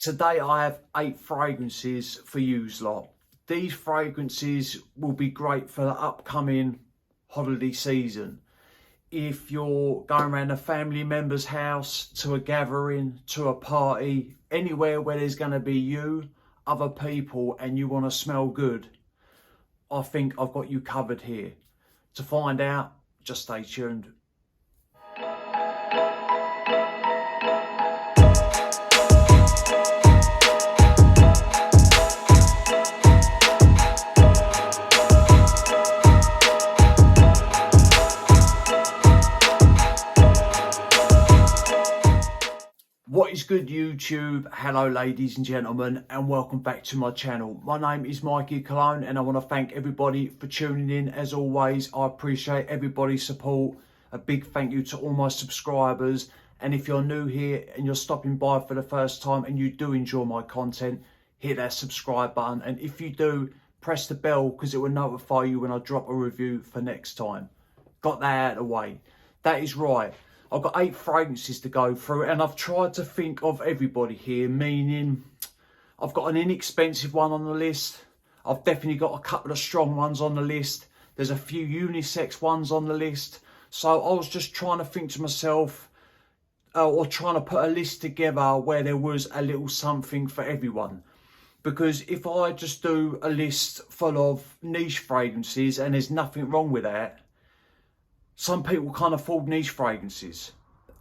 Today I have 8 fragrances for you lot. These fragrances will be great for the upcoming holiday season. If you're going around a family member's house, to a gathering, to a party, anywhere where there's going to be you, other people, and you want to smell good, I think I've got you covered here. To find out, just stay tuned. What is good, YouTube? Hello ladies and gentlemen, and welcome back to my channel. My name is Mikey Cologne, and I want to thank everybody for tuning in. As always, I appreciate everybody's support. A big thank you to all my subscribers, and if you're new here and you're stopping by for the first time and you do enjoy my content, hit that subscribe button, and if you do, press the bell because it will notify you when I drop a review for next time. Got that out of the way. That is right. I've got 8 fragrances to go through, and I've tried to think of everybody here, meaning I've got an inexpensive one on the list. I've definitely got a couple of strong ones on the list. There's a few unisex ones on the list. So I was just trying to think to myself, or trying to put a list together where there was a little something for everyone. Because if I just do a list full of niche fragrances, and there's nothing wrong with that, some people can't afford niche fragrances,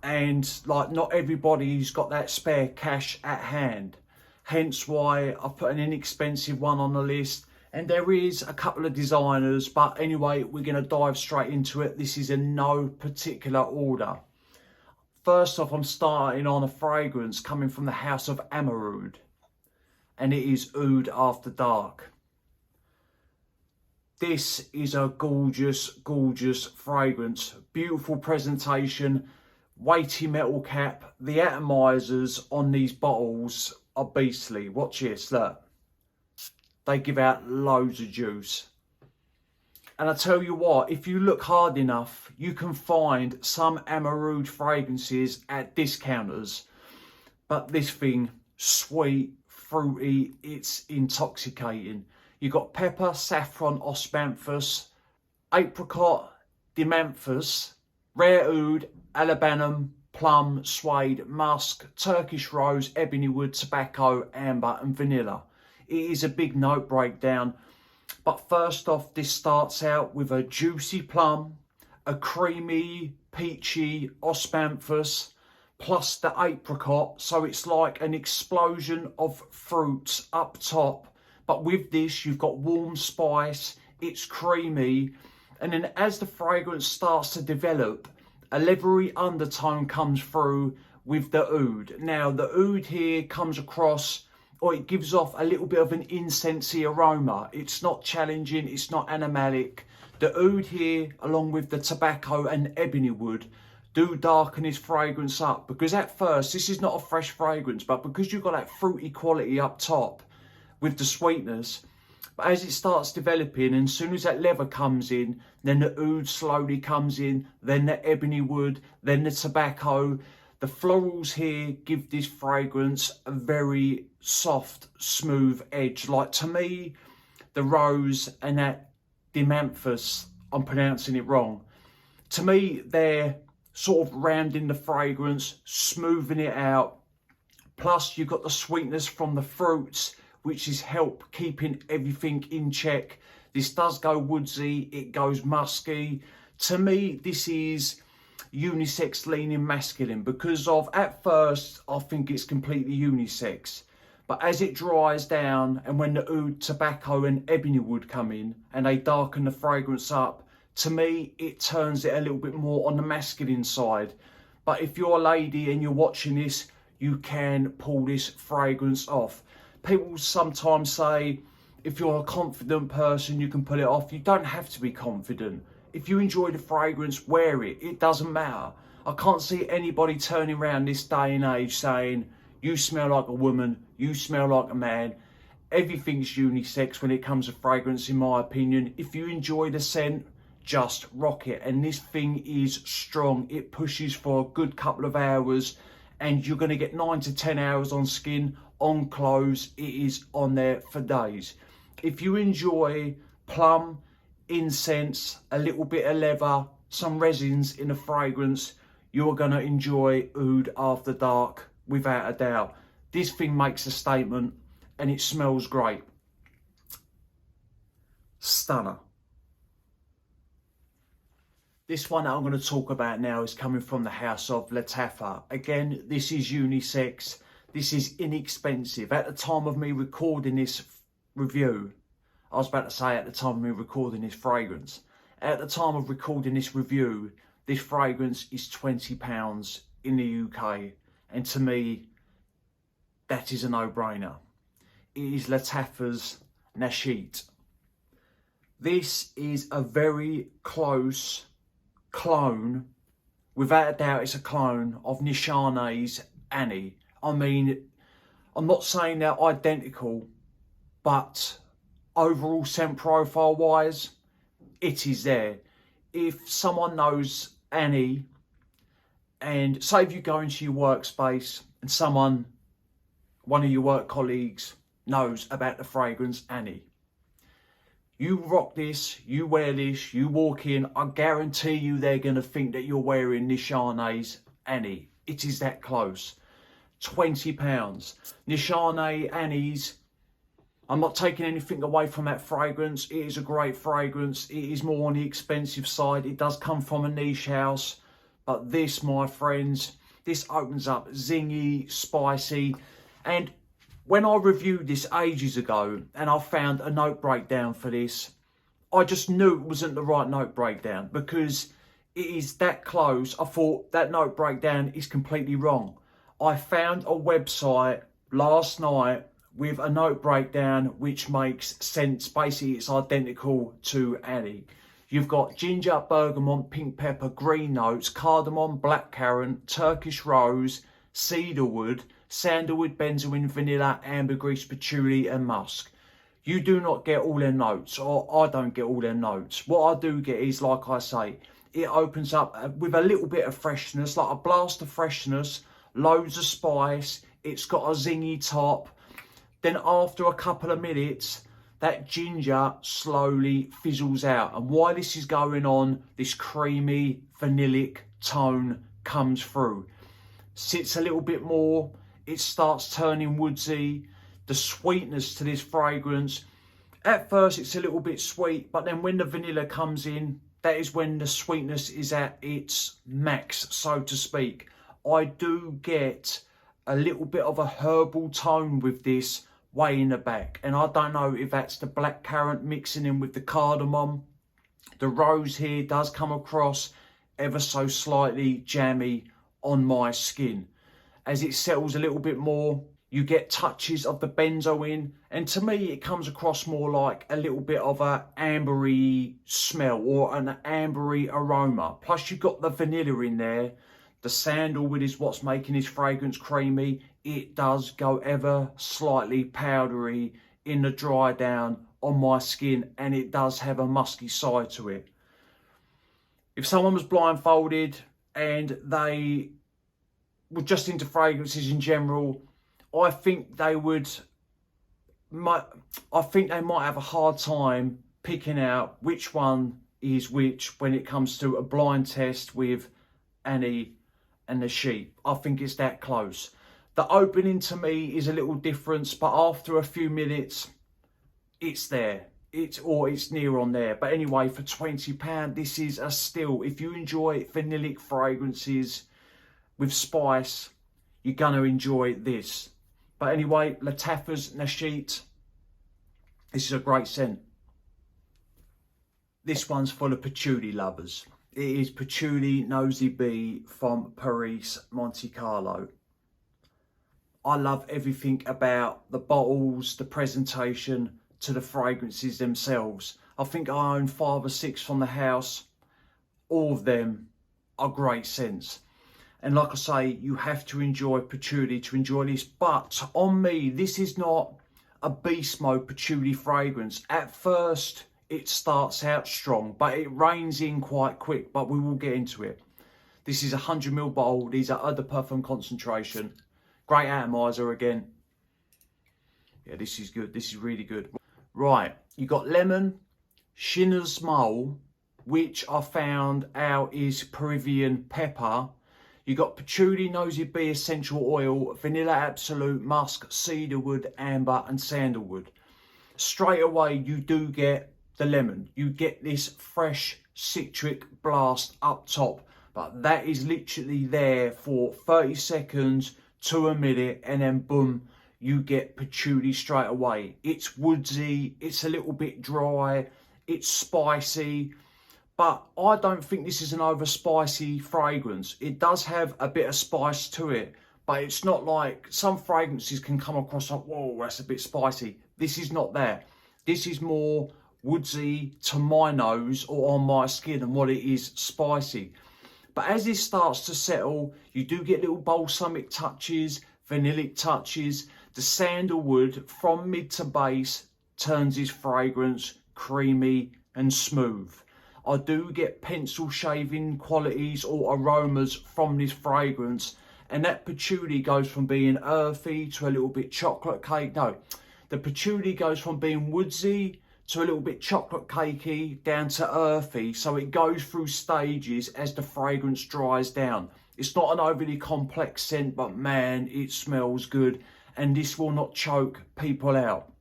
and like not everybody's got that spare cash at hand. Hence why I put an inexpensive one on the list, and there is a couple of designers, but anyway, we're going to dive straight into it. This is in no particular order. First off, I'm starting on a fragrance coming from the house of Oud, and it is Oud After Dark. This is a gorgeous, gorgeous fragrance. Beautiful presentation, weighty metal cap. The atomizers on these bottles are beastly. Watch this, look. They give out loads of juice. And I tell you what, if you look hard enough, you can find some Oud fragrances at discounters. But this thing, sweet, fruity, it's intoxicating. You've got pepper, saffron, osmanthus, apricot, dimanthus, rare oud, alabanum, plum, suede, musk, Turkish rose, ebony wood, tobacco, amber and vanilla. It is a big note breakdown. But first off, this starts out with a juicy plum, a creamy, peachy osmanthus, plus the apricot. So it's like an explosion of fruits up top. But with this, you've got warm spice, it's creamy, and then as the fragrance starts to develop, a leathery undertone comes through with the oud. Now, the oud here comes across, or it gives off a little bit of an incensey aroma. It's not challenging, it's not animalic. The oud here, along with the tobacco and ebony wood, do darken this fragrance up, because at first, this is not a fresh fragrance, but because you've got that fruity quality up top, with the sweetness, but as it starts developing, and as soon as that leather comes in, then the oud slowly comes in, then the ebony wood, then the tobacco. The florals here give this fragrance a very soft, smooth edge. Like, to me, the rose and that dimanthus, I'm pronouncing it wrong, to me they're sort of rounding the fragrance, smoothing it out. Plus you've got the sweetness from the fruits, which is help keeping everything in check. This does go woodsy, it goes musky. To me, this is unisex leaning masculine, because of, at first, I think it's completely unisex. But as it dries down, and when the oud, tobacco and ebony wood come in, and they darken the fragrance up, to me, it turns it a little bit more on the masculine side. But if you're a lady and you're watching this, you can pull this fragrance off. People sometimes say, if you're a confident person, you can pull it off. You don't have to be confident. If you enjoy the fragrance, wear it. It doesn't matter. I can't see anybody turning around this day and age saying, you smell like a woman, you smell like a man. Everything's unisex when it comes to fragrance, in my opinion. If you enjoy the scent, just rock it. And this thing is strong. It pushes for a good couple of hours, and you're going to get 9 to 10 hours on skin, on clothes. It is on there for days. If you enjoy plum, incense, a little bit of leather, some resins in a fragrance, you're going to enjoy Oud After Dark without a doubt. This thing makes a statement and it smells great. Stunner. This one that I'm going to talk about now is coming from the house of Lattafa. Again, this is unisex. This is inexpensive. At the time of me recording this review, I was about to say at the time of me recording this fragrance. At the time of recording this review, this fragrance is £20 in the UK. And to me, that is a no-brainer. It is Lattafa's Nishan. This is a very close clone, without a doubt it's a clone of Nishan's Annie. I mean, I'm not saying they're identical, but overall scent profile wise, it is there. If someone knows Annie, and say if you go into your workspace and one of your work colleagues knows about the fragrance Annie, you rock this, you wear this, you walk in, I guarantee you they're going to think that you're wearing Nishan's Annie. It is that close. £20. Nishan Annie's, I'm not taking anything away from that fragrance. It is a great fragrance. It is more on the expensive side. It does come from a niche house. But this, my friends, this opens up zingy, spicy. And when I reviewed this ages ago and I found a note breakdown for this, I just knew it wasn't the right note breakdown because it is that close. I thought that note breakdown is completely wrong. I found a website last night with a note breakdown which makes sense. Basically, it's identical to Annie. You've got ginger, bergamot, pink pepper, green notes, cardamom, blackcurrant, Turkish rose, cedarwood, sandalwood, benzoin, vanilla, ambergris, patchouli and musk. You do not get all their notes, or I don't get all their notes. What I do get is, like I say, it opens up with a little bit of freshness, like a blast of freshness, loads of spice. It's got a zingy top. Then after a couple of minutes, that ginger slowly fizzles out. And while this is going on, this creamy vanillic tone comes through. Sits a little bit more. It starts turning woodsy. The sweetness to this fragrance, at first it's a little bit sweet, but then when the vanilla comes in, that is when the sweetness is at its max, so to speak. I do get a little bit of a herbal tone with this way in the back. And I don't know if that's the blackcurrant mixing in with the cardamom. The rose here does come across ever so slightly jammy on my skin. As it settles a little bit more, you get touches of the benzoin. And to me, it comes across more like a little bit of a ambery smell or an ambery aroma. Plus you've got the vanilla in there. The sandalwood is what's making this fragrance creamy. It does go ever slightly powdery in the dry down on my skin, and it does have a musky side to it. If someone was blindfolded and they were just into fragrances in general, I think they might have a hard time picking out which one is which when it comes to a blind test with Annie and the sheep. I think it's that close. The opening to me is a little different, but after a few minutes, it's there. It's near on there. But anyway, for £20, this is a steal. If you enjoy vanillic fragrances with spice, you're going to enjoy this. But anyway, Lattafa's Nishan. This is a great scent. This one's full of patchouli lovers. It is Patchouli Nosy Bee from Paris, Monte Carlo. I love everything about the bottles, the presentation, to the fragrances themselves. I think I own 5 or 6 from the house. All of them are great scents. And like I say, you have to enjoy patchouli to enjoy this. But on me, this is not a beast mode patchouli fragrance. At first, it starts out strong, but it reins in quite quick. But we will get into it. This is a 100ml bottle. These are Eau de Parfum concentration. Great atomizer again. Yeah, this is good. This is really good. Right, you got lemon, Shinner's mole, which I found out is Peruvian pepper. You got patchouli, nosy bee essential oil, vanilla absolute, musk, cedarwood, amber and sandalwood. Straight away you do get the lemon. You get this fresh citric blast up top, but that is literally there for 30 seconds to a minute, and then boom, you get patchouli straight away. It's woodsy, it's a little bit dry, it's spicy, but I don't think this is an over spicy fragrance. It does have a bit of spice to it, but it's not like some fragrances can come across like, whoa, that's a bit spicy. This is not that. This is more woodsy to my nose or on my skin and what it is spicy. But as this starts to settle, you do get little balsamic touches, vanillic touches. The sandalwood from mid to base turns this fragrance creamy and smooth. I do get pencil shaving qualities or aromas from this fragrance, and that patchouli goes from being earthy to a little bit chocolate cake. No, the patchouli goes from being woodsy to a little bit chocolate cakey down to earthy, so it goes through stages as the fragrance dries down. It's not an overly complex scent, but man, it smells good, and this will not choke people out.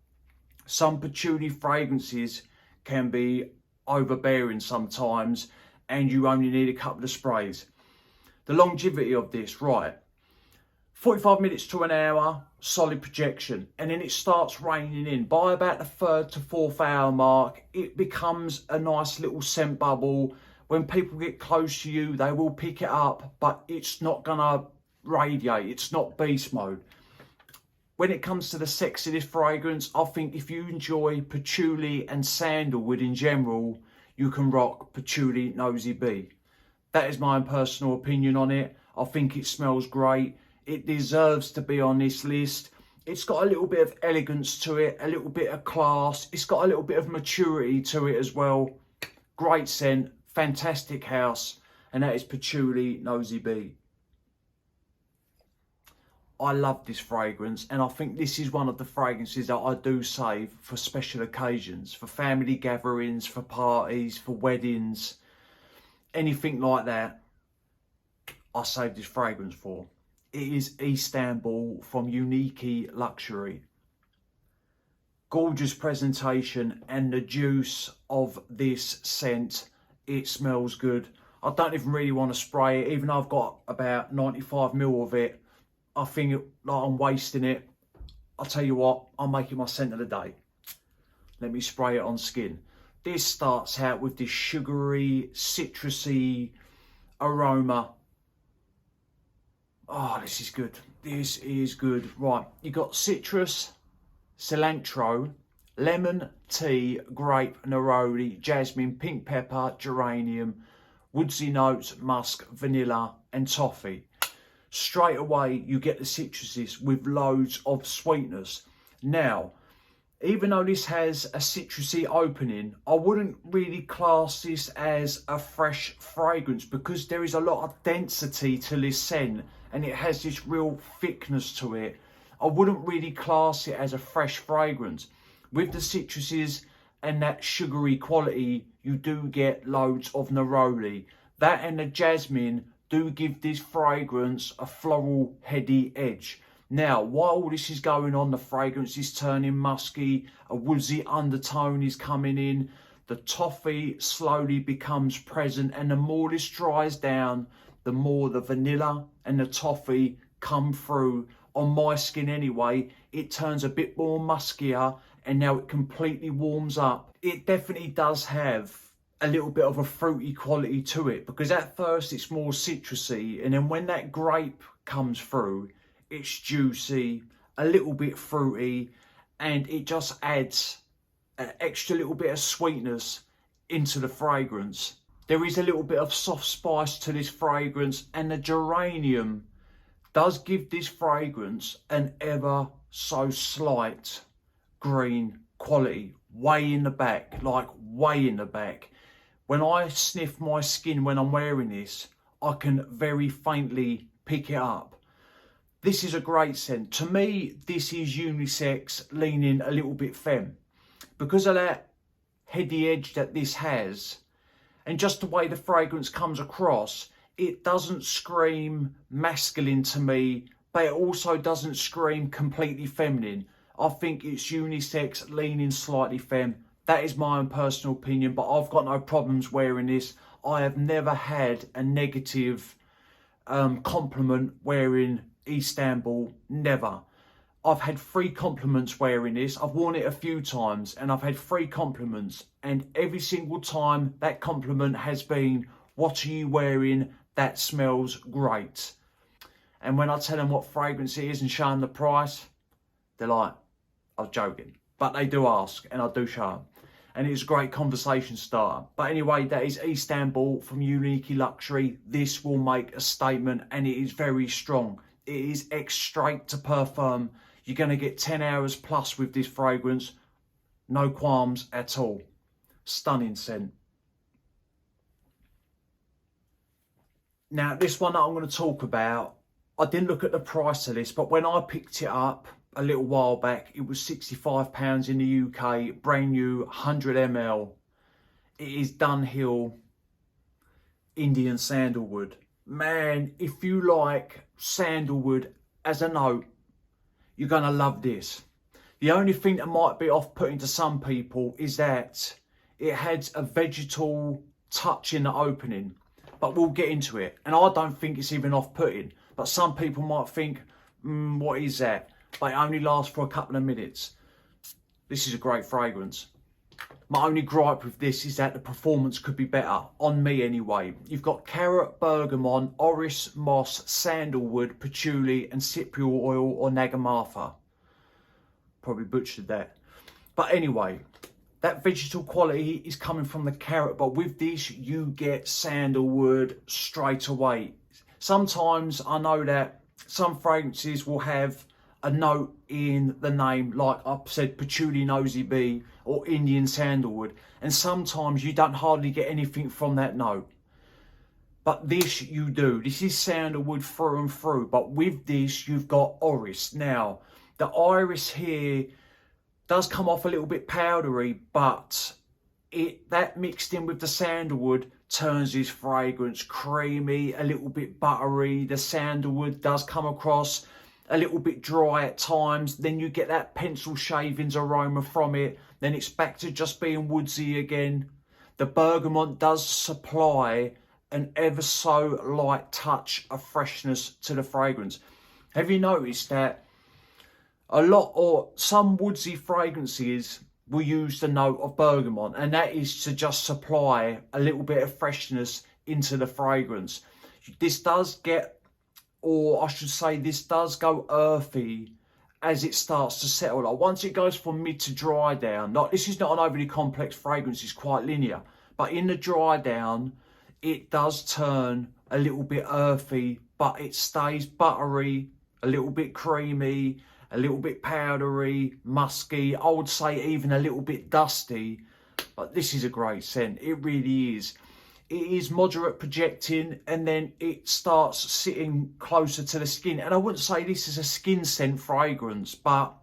Some patchouli fragrances can be overbearing sometimes, and you only need a couple of sprays. The longevity of this, right, 45 minutes to an hour, solid projection, and then it starts raining in. By about the 3rd to 4th hour mark, it becomes a nice little scent bubble. When people get close to you, they will pick it up, but it's not gonna radiate. It's not beast mode. When it comes to the sex of this fragrance, I think if you enjoy patchouli and sandalwood in general, you can rock patchouli nosy bee. That is my own personal opinion on it. I think it smells great. It deserves to be on this list. It's got a little bit of elegance to it, a little bit of class. It's got a little bit of maturity to it as well. Great scent, fantastic house, and that is patchouli nosy bee. I love this fragrance, and I think this is one of the fragrances that I do save for special occasions, for family gatherings, for parties, for weddings, anything like that. I save this fragrance for. It is Istanbul from Unique Luxury. Gorgeous presentation, and the juice of this scent, it smells good. I don't even really want to spray it, even though I've got about 95ml of it. I think like I'm wasting it. I'll tell you what, I'll make it my scent of the day. Let me spray it on skin. This starts out with this sugary, citrusy aroma. Oh, this is good. This is good. Right, you got citrus, cilantro, lemon, tea, grape, neroli, jasmine, pink pepper, geranium, woodsy notes, musk, vanilla and toffee. Straight away you get the citruses with loads of sweetness. Now, even though this has a citrusy opening, I wouldn't really class this as a fresh fragrance because there is a lot of density to this scent and it has this real thickness to it. I wouldn't really class it as a fresh fragrance. With the citruses and that sugary quality, you do get loads of neroli. That and the jasmine do give this fragrance a floral, heady edge. Now, while all this is going on, the fragrance is turning musky, a woodsy undertone is coming in, the toffee slowly becomes present, and the more this dries down, the more the vanilla and the toffee come through. On my skin anyway, it turns a bit more muskier, and now it completely warms up. It definitely does have a little bit of a fruity quality to it, because at first it's more citrusy, and then when that grape comes through, it's juicy, a little bit fruity, and it just adds an extra little bit of sweetness into the fragrance. There is a little bit of soft spice to this fragrance, and the geranium does give this fragrance an ever so slight green quality, way in the back, like way in the back. When I sniff my skin when I'm wearing this, I can very faintly pick it up. This is a great scent. To me, this is unisex, leaning a little bit femme. Because of that heady edge that this has, and just the way the fragrance comes across, it doesn't scream masculine to me, but it also doesn't scream completely feminine. I think it's unisex, leaning slightly femme. That is my own personal opinion, but I've got no problems wearing this. I have never had a negative compliment wearing Istanbul, never. I've had 3 compliments wearing this. I've worn it a few times and I've had 3 compliments, and every single time that compliment has been, what are you wearing? That smells great. And when I tell them what fragrance it is and show them the price, they're like, I was joking. But they do ask, and I do show them. And it's a great conversation starter. But anyway, that is Istanbul from Unique Luxury. This will make a statement, and it is very strong. It is X straight to parfum. You're going to get 10 hours plus with this fragrance. No qualms at all. Stunning scent. Now, this one that I'm going to talk about, I didn't look at the price of this, but when I picked it up a little while back, it was £65 in the UK, brand new, 100 ml. It is Dunhill Indian Sandalwood. Man, if you like sandalwood as a note, you're going to love this. The only thing that might be off-putting to some people is that it had a vegetal touch in the opening, but we'll get into it. And I don't think it's even off-putting, but some people might think, what is that? But it only lasts for a couple of minutes. This is a great fragrance. My only gripe with this is that the performance could be better, on me anyway. You've got carrot, bergamot, orris, moss, sandalwood, patchouli and cypriol oil or nagamatha. Probably butchered that. But anyway, that vegetal quality is coming from the carrot, but with this you get sandalwood straight away. Sometimes I know that some fragrances will have a note in the name, like I said, patchouli nosy bee or Indian sandalwood, and sometimes you don't hardly get anything from that note. But this you do. This is sandalwood through and through, but with this you've got orris. Now, the iris here does come off a little bit powdery, but that mixed in with the sandalwood turns this fragrance creamy, a little bit buttery. The sandalwood does come across a little bit dry at times, then you get that pencil shavings aroma from it, then it's back to just being woodsy again. The bergamot does supply an ever so light touch of freshness to the fragrance. Have you noticed that a lot or some woodsy fragrances will use the note of bergamot, and that is to just supply a little bit of freshness into the fragrance. This does get, or I should say, this does go earthy as it starts to settle. Like once it goes from mid to dry down, this is not an overly complex fragrance, it's quite linear. But in the dry down, it does turn a little bit earthy, but it stays buttery, a little bit creamy, a little bit powdery, musky. I would say even a little bit dusty. But this is a great scent, it really is. It is moderate projecting, and then it starts sitting closer to the skin. And I wouldn't say this is a skin scent fragrance, but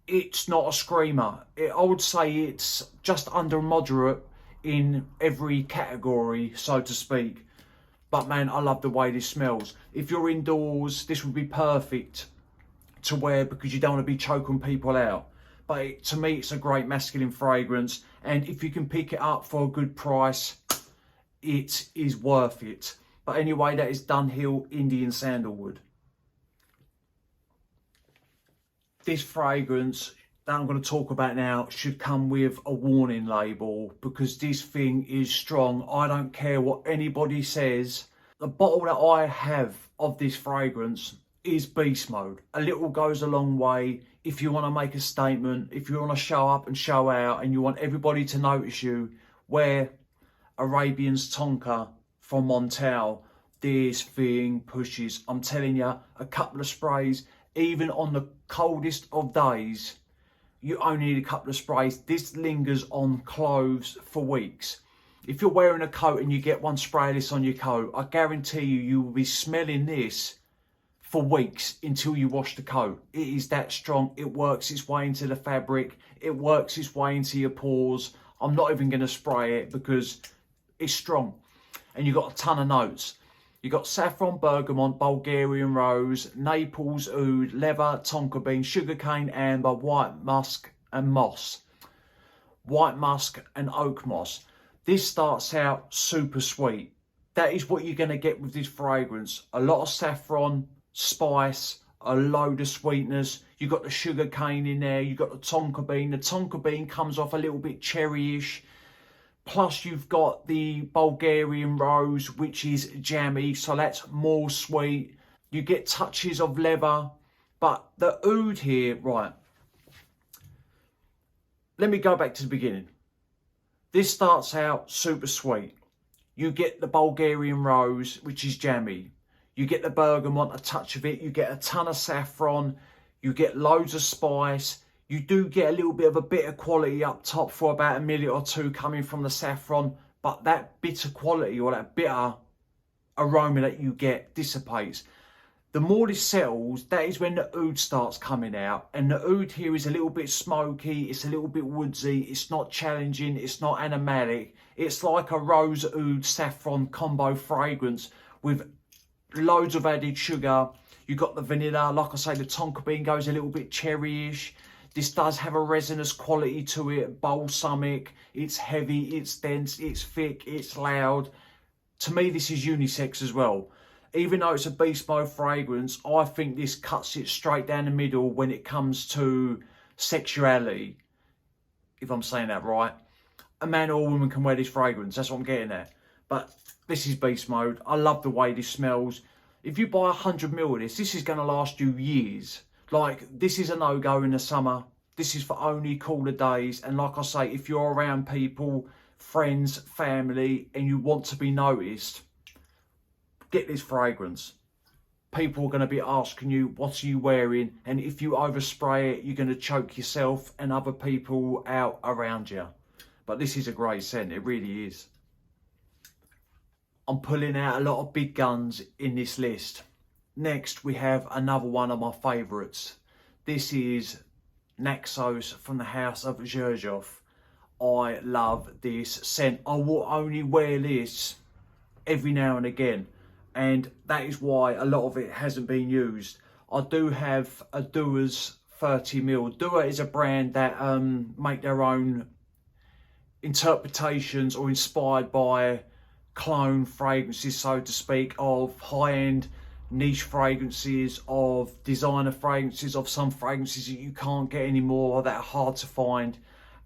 it's not a screamer. I would say it's just under moderate in every category, so to speak. But man, I love the way this smells. If you're indoors, this would be perfect to wear because you don't want to be choking people out. But to me, it's a great masculine fragrance. And if you can pick it up for a good price, it is worth it. But anyway, that is Dunhill Indian Sandalwood. This fragrance that I'm going to talk about now should come with a warning label, because this thing is strong. I don't care what anybody says. The bottle that I have of this fragrance is beast mode. A little goes a long way. If you want to make a statement, if you want to show up and show out, and you want everybody to notice you, wear Arabian's Tonka from Montel. This thing pushes. I'm telling you, a couple of sprays, even on the coldest of days, you only need a couple of sprays. This lingers on clothes for weeks. If you're wearing a coat and you get one spray of this on your coat, I guarantee you will be smelling this for weeks until you wash the coat. It is that strong. It works its way into the fabric. It works its way into your pores. I'm not even going to spray it because it's strong. And you've got a ton of notes. You've got saffron, bergamot, Bulgarian rose, Naples oud, leather, tonka bean, sugarcane, amber, white musk and moss. White musk and oak moss. This starts out super sweet. That is what you're going to get with this fragrance. A lot of saffron, spice, a load of sweetness. You've got the sugar cane in there. You've got the tonka bean. The tonka bean comes off a little bit cherryish. Plus you've got the Bulgarian rose, which is jammy, so that's more sweet. You get touches of leather. But the oud here, right. Let me go back to the beginning. This starts out super sweet. You get the Bulgarian rose, which is jammy. You get the bergamot, a touch of it. You get a ton of saffron. You get loads of spice. You do get a little bit of a bitter quality up top for about a minute or two coming from the saffron. But that bitter quality or that bitter aroma that you get dissipates. The more this settles, that is when the oud starts coming out. And the oud here is a little bit smoky. It's a little bit woodsy. It's not challenging. It's not animalic. It's like a rose oud saffron combo fragrance with loads of added sugar. You've got the vanilla. Like I say, the tonka bean goes a little bit cherryish. This does have a resinous quality to it, balsamic. It's heavy, it's dense, it's thick, it's loud. To me, this is unisex as well. Even though it's a beast mode fragrance, I think this cuts it straight down the middle when it comes to sexuality. If I'm saying that right. A man or a woman can wear this fragrance. That's what I'm getting at. But this is beast mode. I love the way this smells. If you buy 100ml of this is going to last you years. Like, this is a no-go in the summer. This is for only cooler days. And like I say, if you're around people, friends, family, and you want to be noticed, get this fragrance. People are going to be asking you, what are you wearing? And if you overspray it, you're going to choke yourself and other people out around you. But this is a great scent. It really is. I'm pulling out a lot of big guns in this list. Next, we have another one of my favourites. This is Naxos from the house of Xerjoff. I love this scent. I will only wear this every now and again. And that is why a lot of it hasn't been used. I do have a Dua's 30ml. Dua is a brand that make their own interpretations or inspired by clone fragrances, so to speak, of high-end niche fragrances, of designer fragrances, of some fragrances that you can't get anymore or that are hard to find.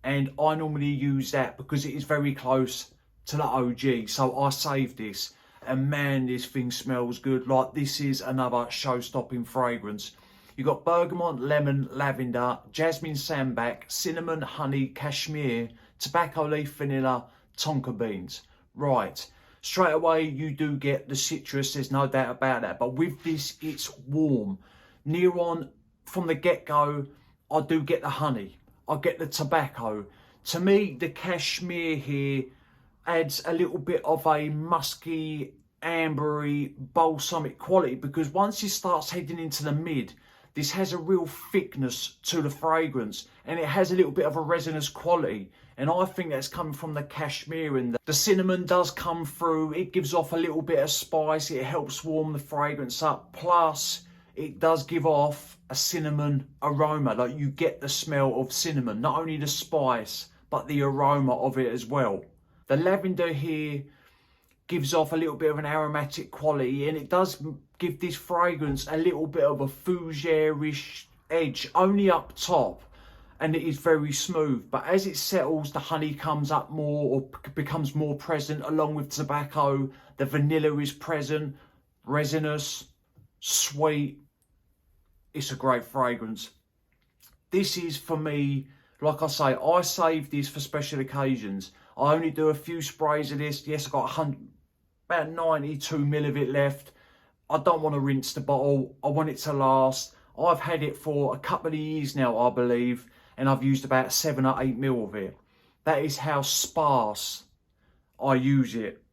And I normally use that because it is very close to the OG. So I save this, and man, this thing smells good. Like, this is another show-stopping fragrance. You've got bergamot, lemon, lavender, jasmine sambac, cinnamon, honey, cashmere, tobacco leaf, vanilla, tonka beans. Right. Straight away, you do get the citrus, there's no doubt about that. But with this, it's warm. Near on, from the get-go, I do get the honey. I get the tobacco. To me, the cashmere here adds a little bit of a musky, ambery, balsamic quality. Because once it starts heading into the mid, this has a real thickness to the fragrance. And it has a little bit of a resinous quality. And I think that's coming from the cashmere, and the cinnamon does come through. It gives off a little bit of spice. It helps warm the fragrance up. Plus, it does give off a cinnamon aroma. Like, you get the smell of cinnamon. Not only the spice, but the aroma of it as well. The lavender here gives off a little bit of an aromatic quality. And it does give this fragrance a little bit of a fougere-ish edge. Only up top. And it is very smooth, but as it settles, the honey comes up more, or becomes more present, along with tobacco. The vanilla is present, resinous, sweet. It's a great fragrance. This is, for me, like I say, I save this for special occasions. I only do a few sprays of this. Yes, I've got about 92ml of it left. I don't want to rinse the bottle. I want it to last. I've had it for a couple of years now, I believe. And I've used about 7 or 8ml of it. That is how sparse I use it.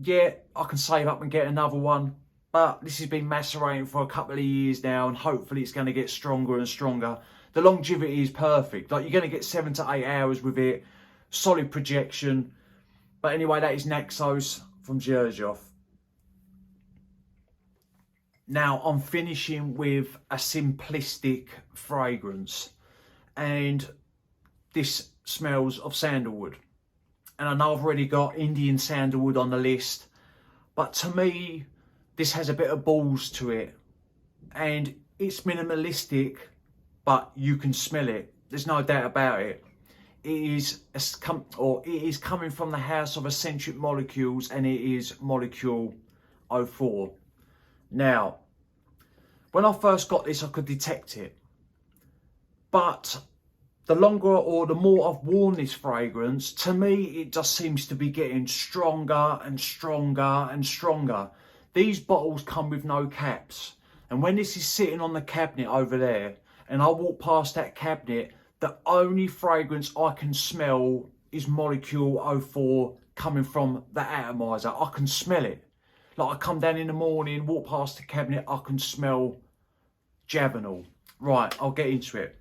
Yeah, I can save up and get another one. But this has been macerating for a couple of years now, and hopefully it's going to get stronger and stronger. The longevity is perfect. Like, you're going to get 7 to 8 hours with it. Solid projection. But anyway, that is Naxos from Xerjoff. Now, I'm finishing with a simplistic fragrance. And this smells of sandalwood. And I know I've already got Indian sandalwood on the list. But to me, this has a bit of balls to it. And it's minimalistic, but you can smell it. There's no doubt about it. It is coming from the house of eccentric molecules, and it is molecule 04. Now, when I first got this, I could detect it. But the longer or the more I've worn this fragrance, to me, it just seems to be getting stronger and stronger and stronger. These bottles come with no caps. And when this is sitting on the cabinet over there, and I walk past that cabinet, the only fragrance I can smell is molecule 04 coming from the atomizer. I can smell it. Like, I come down in the morning, walk past the cabinet, I can smell Javanol. Right, I'll get into it.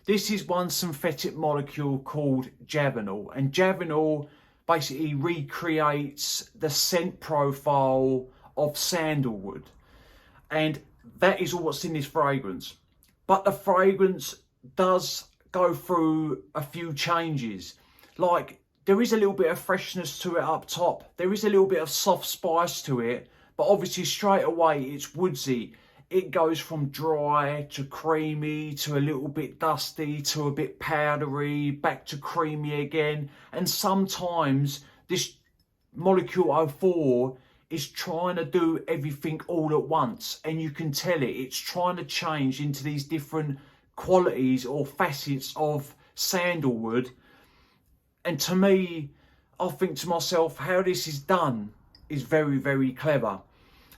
This is one synthetic molecule called Javanol. And Javanol basically recreates the scent profile of sandalwood. And that is all what's in this fragrance. But the fragrance does go through a few changes. Like, there is a little bit of freshness to it up top. There is a little bit of soft spice to it. But obviously straight away it's woodsy. It goes from dry to creamy to a little bit dusty to a bit powdery, back to creamy again. And sometimes this molecule 04 is trying to do everything all at once. And you can tell it's trying to change into these different qualities or facets of sandalwood. And to me, I think to myself, how this is done is very, very clever.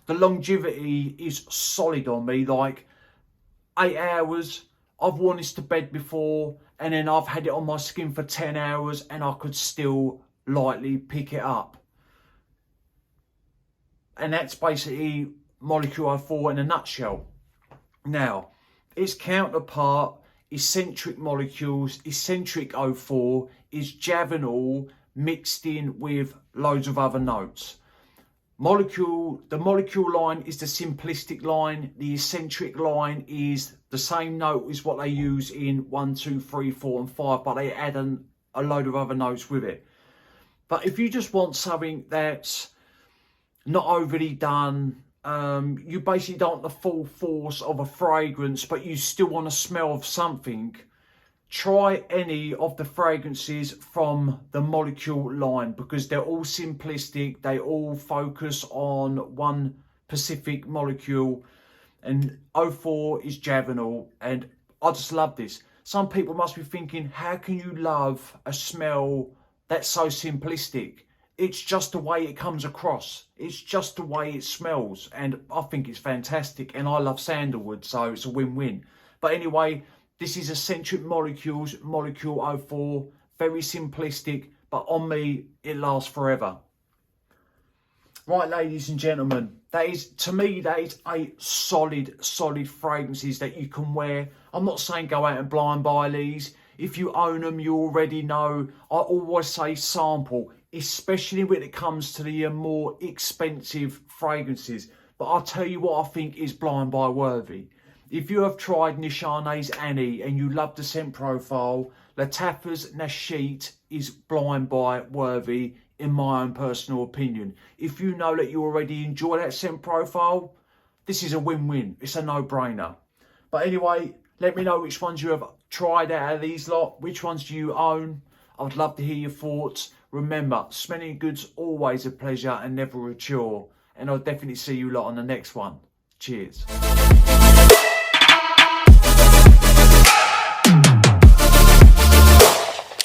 The longevity is solid on me, like 8 hours. I've worn this to bed before, and then I've had it on my skin for 10 hours and I could still lightly pick it up. And that's basically molecule 04 in a nutshell. Now, its counterpart, eccentric molecules, eccentric 04, is Javanol mixed in with loads of other notes. The molecule line is the simplistic line. The eccentric line is the same note as what they use in 1, 2, 3, 4 and 5, but they add a load of other notes with it. But if you just want something that's not overly done, you basically don't want the full force of a fragrance, but you still want to smell of something, try any of the fragrances from the molecule line, because they're all simplistic. They all focus on one specific molecule, and 04 is Javanol, and I just love this. Some people must be thinking, how can you love a smell that's so simplistic? It's just the way it comes across. It's just the way it smells. And I think it's fantastic. And I love sandalwood, so it's a win-win. But anyway, this is eccentric molecules, molecule 04. Very simplistic, but on me, it lasts forever. Right, ladies and gentlemen, to me, that is a solid fragrances that you can wear. I'm not saying go out and blind buy these. If you own them, you already know. I always say sample, especially when it comes to the more expensive fragrances. But I'll tell you what I think is blind buy worthy. If you have tried Nishan's Annie and you love the scent profile, Lattafa's Nashit is blind buy worthy, in my own personal opinion. If you know that you already enjoy that scent profile, this is a win-win. It's a no-brainer. But anyway, let me know which ones you have tried out of these lot. Which ones do you own? I would love to hear your thoughts. Remember, smelling good's always a pleasure and never a chore. And I'll definitely see you lot on the next one. Cheers.